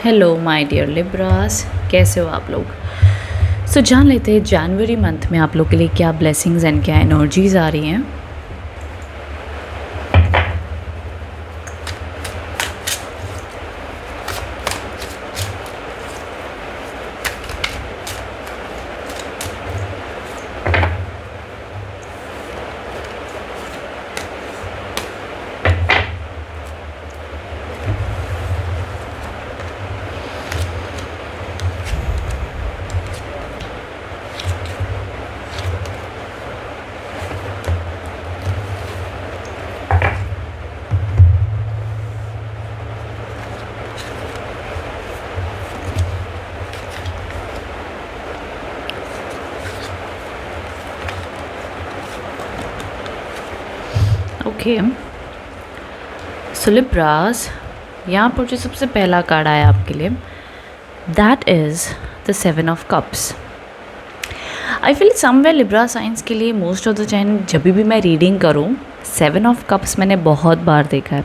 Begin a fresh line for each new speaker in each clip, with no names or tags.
Hello my dear Libras, कैसे हो आप लोग। जान लेते हैं जनवरी मंथ में आप लोग के लिए क्या ब्लेसिंग्स एंड क्या एनर्जीज आ रही हैं। ओके, सो लिब्रास, यहाँ पर जो सबसे पहला कार्ड आया आपके लिए, that is the 7 of cups. I feel somewhere Libra science के लिए मोस्ट ऑफ द टाइम जब भी मैं रीडिंग करूँ 7 ऑफ कप्स मैंने बहुत बार देखा है।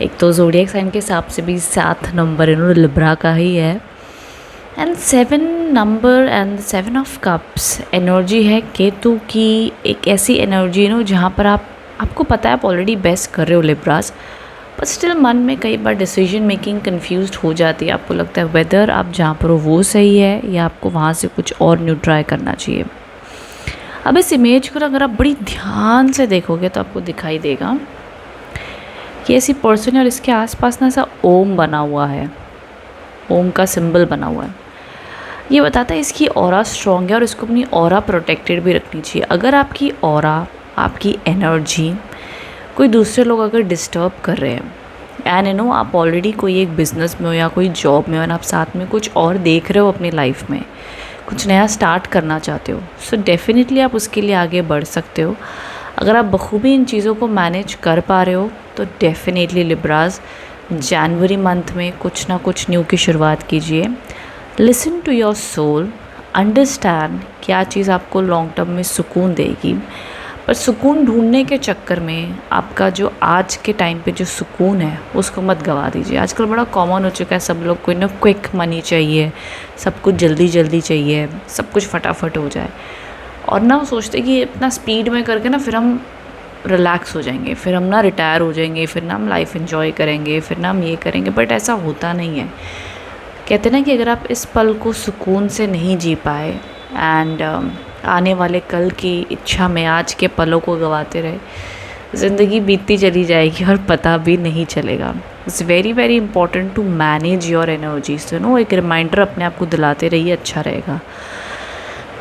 एक तो ज़ोडिएक साइन के हिसाब से भी 7 नंबर इन्होंने लिब्रा का ही है, and 7 number and 7 of cups energy है केतु की। एक ऐसी एनर्जी जहाँ पर आपको पता है आप ऑलरेडी बेस्ट कर रहे हो लिब्रास, पर स्टिल मन में कई बार डिसीजन मेकिंग कंफ्यूज्ड हो जाती है। आपको लगता है वेदर आप जहाँ पर हो वो सही है या आपको वहाँ से कुछ और न्यू ट्राई करना चाहिए। अब इस इमेज को अगर आप बड़ी ध्यान से देखोगे तो आपको दिखाई देगा कि ऐसी पर्सन है और इसके आसपास ना ऐसा ओम बना हुआ है, ओम का सिंबल बना हुआ है। ये बताता है इसकी ऑरा स्ट्रॉन्ग है और इसको अपनी ऑरा प्रोटेक्टेड भी रखनी चाहिए। अगर आपकी ऑरा, आपकी एनर्जी कोई दूसरे लोग अगर डिस्टर्ब कर रहे हैं एंड आप ऑलरेडी कोई एक बिज़नेस में हो या कोई जॉब में हो एंड आप साथ में कुछ और देख रहे हो अपनी लाइफ में, कुछ नया स्टार्ट करना चाहते हो, सो डेफिनेटली आप उसके लिए आगे बढ़ सकते हो। अगर आप बखूबी इन चीज़ों को मैनेज कर पा रहे हो तो डेफिनेटली लिब्रास जनवरी मंथ में कुछ ना कुछ न्यू की शुरुआत कीजिए। Listen to your soul, understand क्या चीज़ आपको लॉन्ग टर्म में सुकून देगी, पर सुकून ढूंढने के चक्कर में आपका जो आज के टाइम पे जो सुकून है उसको मत गवा दीजिए। आजकल बड़ा कॉमन हो चुका है, सब लोग को क्विक मनी चाहिए, सब कुछ जल्दी जल्दी चाहिए, सब कुछ फटाफट हो जाए, और ना सोचते कि इतना स्पीड में करके ना फिर हम रिलैक्स हो जाएंगे, फिर हम ना रिटायर हो जाएंगे, फिर ना हम लाइफ एंजॉय करेंगे, फिर ना हम ये करेंगे। बट ऐसा होता नहीं है। कहते ना कि अगर आप इस पल को सुकून से नहीं जी पाए एंड आने वाले कल की इच्छा में आज के पलों को गवाते रहे, ज़िंदगी बीतती चली जाएगी और पता भी नहीं चलेगा। It's very very important to manage your energies. एक रिमाइंडर अपने आप को दिलाते रहिए, अच्छा रहेगा।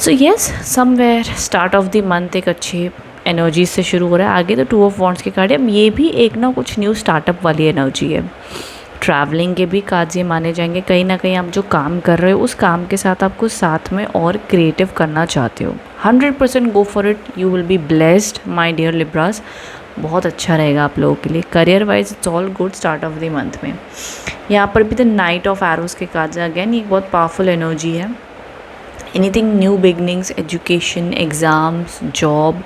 So yes, somewhere start of the month एक अच्छी एनर्जी से शुरू हो रहा है। आगे तो 2 ऑफ वॉन्ड्स के कार्ड है, ये भी एक ना कुछ न्यू स्टार्टअप वाली एनर्जी है। ट्रैवलिंग के भी कार्ड ये माने जाएंगे। कहीं ना कहीं आप जो काम कर रहे हो उस काम के साथ आपको साथ में और क्रिएटिव करना चाहते हो। 100% go for it, you will be blessed my dear Libras. बहुत अच्छा रहेगा आप लोगों के लिए। Career wise it's all good start of the month में। यहाँ पर भी द नाइट ऑफ एरोज के कार्ड है। अगेन ये बहुत पावरफुल एनर्जी है। Anything new beginnings, education, exams, job,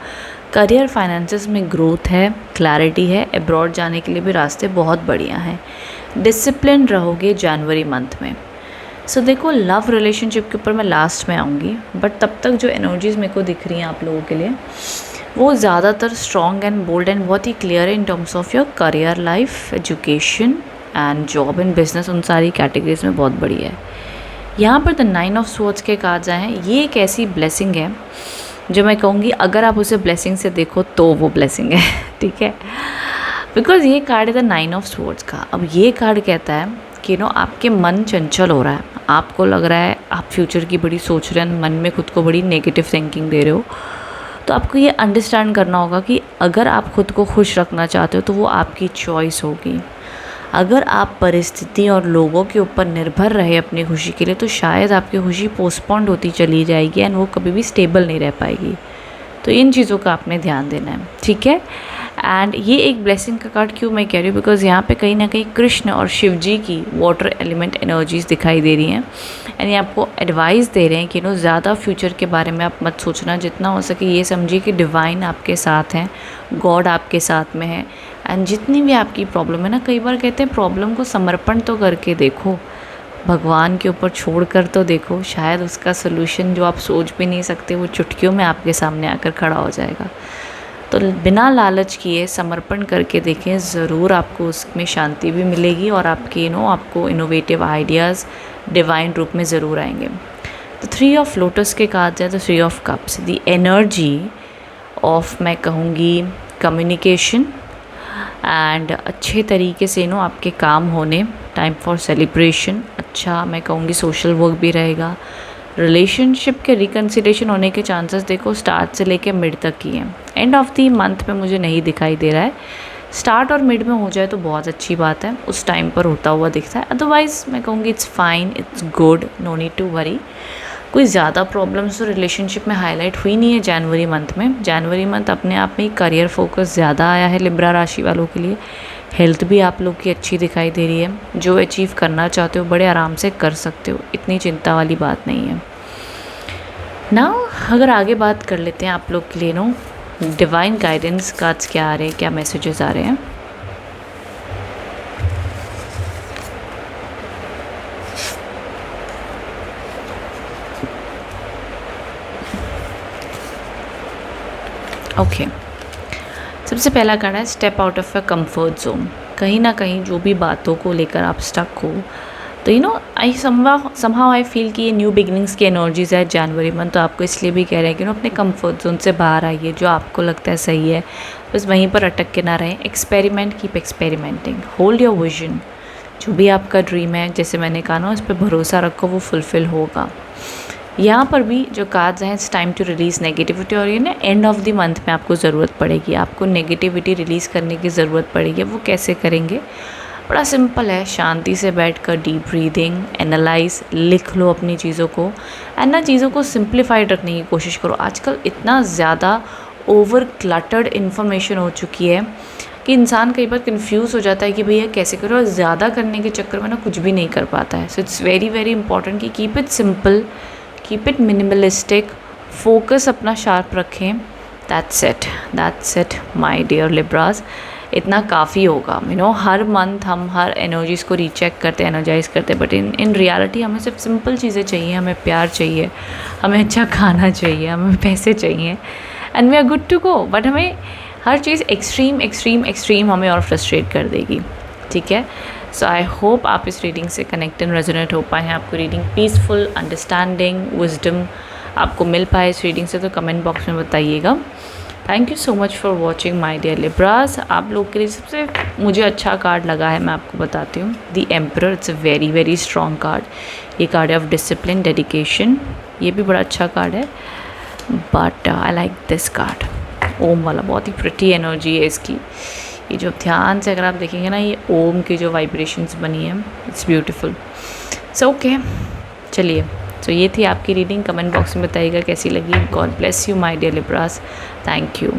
career, finances में ग्रोथ है, क्लैरिटी है। अब्रॉड जाने के लिए भी रास्ते बहुत बढ़िया हैं। डिसिप्लिन रहोगे जनवरी मंथ में। सो देखो, लव रिलेशनशिप के ऊपर मैं लास्ट में आऊँगी, बट तब तक जो एनर्जीज़ मेरे को दिख रही हैं आप लोगों के लिए वो ज़्यादातर स्ट्रॉन्ग एंड बोल्ड एंड बहुत ही क्लियर है in terms of your career life, education and job and business. उन सारी कैटेगरीज में बहुत बढ़िया है। यहाँ पर द 9 ऑफ स्वॉर्ड्स के कार्ड्स आए हैं। ये एक ऐसी ब्लेसिंग है जो मैं कहूँगी अगर आप उसे ब्लेसिंग से देखो तो वो ब्लेसिंग है, ठीक है, बिकॉज ये कार्ड है द 9 ऑफ स्वॉर्ड्स का। अब ये कार्ड कहता है कि आपके मन चंचल हो रहा है, आपको लग रहा है आप फ्यूचर की बड़ी सोच रहे हैं, मन में खुद को बड़ी नेगेटिव थिंकिंग दे रहे हो, तो आपको ये अंडरस्टैंड करना होगा कि अगर आप खुद को खुश रखना चाहते हो तो वो आपकी चॉइस होगी। अगर आप परिस्थिति और लोगों के ऊपर निर्भर रहे अपनी खुशी के लिए तो शायद आपकी खुशी पोस्टपोन्ड होती चली जाएगी एंड वो कभी भी स्टेबल नहीं रह पाएगी। तो इन चीज़ों का आपने ध्यान देना है, ठीक है। एंड ये एक ब्लेसिंग का कार्ड क्यों मैं कह रही हूँ, बिकॉज यहाँ पे कहीं ना कहीं कृष्ण और शिव जी की वाटर एलिमेंट एनर्जीज दिखाई दे रही हैं एंड ये आपको एडवाइस दे रहे हैं कि ज़्यादा फ्यूचर के बारे में आप मत सोचना। जितना हो सके ये समझिए कि डिवाइन आपके साथ हैं, गॉड आपके साथ में है। एंड जितनी भी आपकी प्रॉब्लम है ना, कई बार कहते हैं प्रॉब्लम को समर्पण तो करके देखो, भगवान के ऊपर छोड़ कर तो देखो, शायद उसका सलूशन जो आप सोच भी नहीं सकते वो चुटकियों में आपके सामने आकर खड़ा हो जाएगा। तो बिना लालच किए समर्पण करके देखें, ज़रूर आपको उसमें शांति भी मिलेगी और आपके आपको इनोवेटिव आइडियाज़ डिवाइन रूप में ज़रूर आएंगे। तो 3 ऑफ लोटस के कहा जाए तो 3 of cups, the energy of, मैं कहूँगी, कम्युनिकेशन एंड अच्छे तरीके से आपके काम होने, टाइम फॉर सेलिब्रेशन, अच्छा मैं कहूँगी सोशल वर्क भी रहेगा। रिलेशनशिप के रिकन्सिलेशन होने के चांसेस देखो स्टार्ट से लेके मिड तक ही हैं। एंड ऑफ द मंथ में मुझे नहीं दिखाई दे रहा है, स्टार्ट और मिड में हो जाए तो बहुत अच्छी बात है, उस टाइम पर होता हुआ दिखता है। अदरवाइज़ मैं कहूँगी it's fine, it's good, no need to worry. कोई ज़्यादा प्रॉब्लम्स तो रिलेशनशिप में हाईलाइट हुई नहीं है जनवरी मंथ में। जनवरी मंथ अपने आप में करियर फोकस ज़्यादा आया है लिब्रा राशि वालों के लिए। हेल्थ भी आप लोग की अच्छी दिखाई दे रही है, जो अचीव करना चाहते हो बड़े आराम से कर सकते हो, इतनी चिंता वाली बात नहीं है ना। अगर आगे बात कर लेते हैं आप लोग के लिए डिवाइन गाइडेंस कार्ड्स क्या आ रहे हैं, क्या मैसेजेस आ रहे हैं। ओके, सबसे पहला कार्ड है step out of a comfort zone. कहीं ना कहीं जो भी बातों को लेकर आप स्टक हो, तो आई समहाउ आई फील कि ये न्यू बिगनिंग्स की एनर्जीज है जनवरी मंथ, तो आपको इसलिए भी कह रहे हैं कि अपने कंफर्ट जोन से बाहर आइए, जो आपको लगता है सही है बस वहीं पर अटक के ना रहें। Experiment, keep experimenting, hold your vision, जो भी आपका ड्रीम है, जैसे मैंने कहा ना, उस पर भरोसा रखो, वो फुलफ़िल होगा। यहाँ पर भी जो कार्ड्स हैं, it's time to release negativity, और ये ना एंड ऑफ द मंथ में आपको ज़रूरत पड़ेगी, आपको नेगेटिविटी रिलीज़ करने की ज़रूरत पड़ेगी। वो कैसे करेंगे, बड़ा सिंपल है, शांति से बैठकर डीप ब्रीदिंग, एनालाइज, लिख लो अपनी चीज़ों को, एंड ना चीज़ों को सिंप्लीफाइड रखने की कोशिश करो। आजकल इतना ज़्यादा ओवर क्लटर्ड इन्फॉर्मेशन हो चुकी है कि इंसान कई बार कंफ्यूज हो जाता है कि भैया कैसे करो, और ज़्यादा करने के चक्कर में ना कुछ भी नहीं कर पाता है। So it's very very important कि keep it simple, keep it minimalistic, focus अपना शार्प रखें। That's it my dear Libras. इतना काफ़ी होगा। हर मंथ हम हर एनर्जीज़ को रीचेक करते हैं, एनर्जाइज करते हैं, बट इन रियलिटी हमें सिर्फ सिंपल चीज़ें चाहिए। हमें प्यार चाहिए, हमें अच्छा खाना चाहिए, हमें पैसे चाहिए, and we are good to go. But हमें हर चीज़ एक्सट्रीम हमें और फ्रस्ट्रेट कर देगी, ठीक है। सो आई होप आप इस रीडिंग से कनेक्ट एंड रेजोनेट हो पाए हैं, आपको रीडिंग पीसफुल, अंडरस्टैंडिंग, विजडम आपको मिल पाए इस रीडिंग से, तो कमेंट बॉक्स में बताइएगा। Thank you so much for watching my dear Libras. आप लोग के लिए सबसे मुझे अच्छा कार्ड लगा है, मैं आपको बताती हूँ, the emperor. It's a very very strong card. ये कार्ड है ऑफ डिसिप्लिन, डेडिकेशन, ये भी बड़ा अच्छा कार्ड है, but I like this card, Om वाला। बहुत ही प्रिटी एनर्जी है इसकी। ये जो ध्यान से अगर आप देखेंगे ना, ये ओम की जो वाइब्रेशंस बनी है, इट्स ब्यूटीफुल। सो ओके, चलिए, तो ये थी आपकी रीडिंग। कमेंट बॉक्स में बताइएगा कैसी लगी। God bless you my dear Libras, thank you.